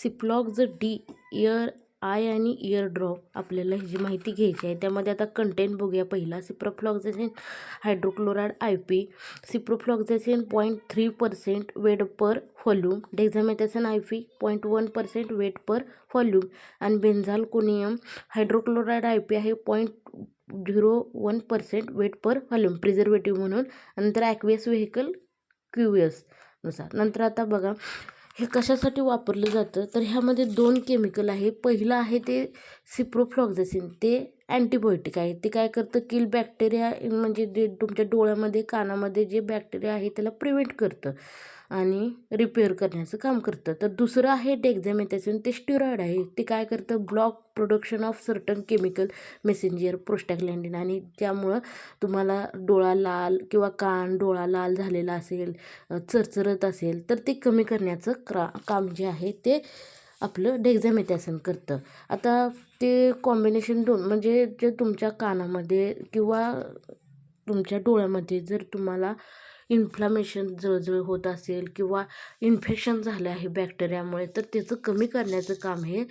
सिप्लॉक्झ D year I आणि year drop आपल्याला ही जी माहिती घ्यायची आहे. त्यामध्ये आता कंटेंट बघूया. पहिला सिप्रोफ्लॉक्झासिन हायड्रोक्लोराइड IP, सिप्रोफ्लॉक्झासिन 0.3% वेट पर व्हॉल्यूम, डेक्झामेथासोन IP 0.1% वेट पर व्हॉल्यूम आणि बेन्झालकोनियम हायड्रोक्लोराइड IP आहे 0.01% वेट पर व्हॉल्यूम प्रिझर्वेटिव्ह म्हणून. नंतर ॲक्वेस व्हेकल QS नुसार. नंतर आता बघा हे कशासाठी वापरलं जातं, तर ह्यामध्ये 2 केमिकल आहे. पहिलं आहे ते सिप्रोफ्लॉक्झासिन, ते अँटीबायोटिक आहे. ते काय करतं, किल बॅक्टेरिया, म्हणजे जे तुमच्या डोळ्यामध्ये कानामध्ये जे बॅक्टेरिया आहे त्याला प्रिव्हेंट करतं आणि रिपेअर करण्याचं काम करतं. तर दुसरं आहे डेक्झामेथासोन, ते स्टिरॉइड आहे. ते काय करतं, block production of certain chemical messenger prostaglandin, आणि त्यामुळं तुम्हाला डोळा लाल किंवा डोळा लाल झालेला असेल, चरचरत असेल, तर ते कमी करण्याचं काम जे आहे ते आपलं डेक्झामेथासोन करतं. आता ते कॉम्बिनेशन म्हणजे जे तुमच्या कानामध्ये किंवा तुमच्या डोळ्यामध्ये जर तुम्हाला इन्फ्लामेशन, जळजळ होत असेल किंवा इन्फेक्शन झालं आहे बॅक्टेरियामुळे, तर त्याचं कमी करण्याचं काम हे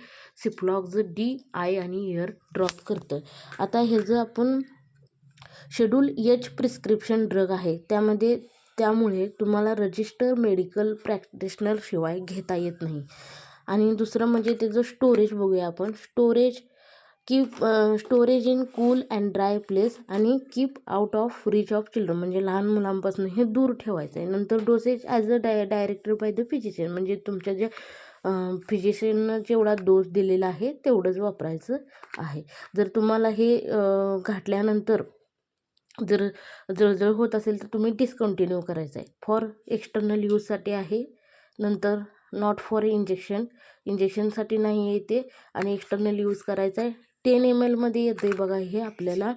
सिप्लॉक्झ डी आय आणि इयर ड्रॉप करतं. आता हे जर आपण शेड्यूल H प्रिस्क्रिप्शन ड्रग आहे, त्यामुळे तुम्हाला रजिस्टर मेडिकल प्रॅक्टिशनर शिवाय घेता येत नाही. आणि दुसरं म्हणजे त्याचं स्टोरेज बघूया आपण. Storage in cool and dry place आणि keep out of reach of children, म्हणजे लहान मुलांपासून हे दूर ठेवायचं आहे. नंतर dosage as a directed by the physician, म्हणजे तुमच्या जे फिजिशियननं जेवढा डोस दिलेला आहे तेवढंच वापरायचं आहे. जर तुम्हाला हे घातल्यानंतर जर जळजळ होत असेल तर तुम्ही डिस्कंटिन्यू करायचं आहे. फॉर एक्सटर्नल यूजसाठी आहे. नंतर नॉट फॉर इंजेक्शनसाठी नाही आहे ते, आणि एक्सटर्नल यूज करायचं आहे. 10 ml मध्ये येतं आहे बघा हे आपल्याला.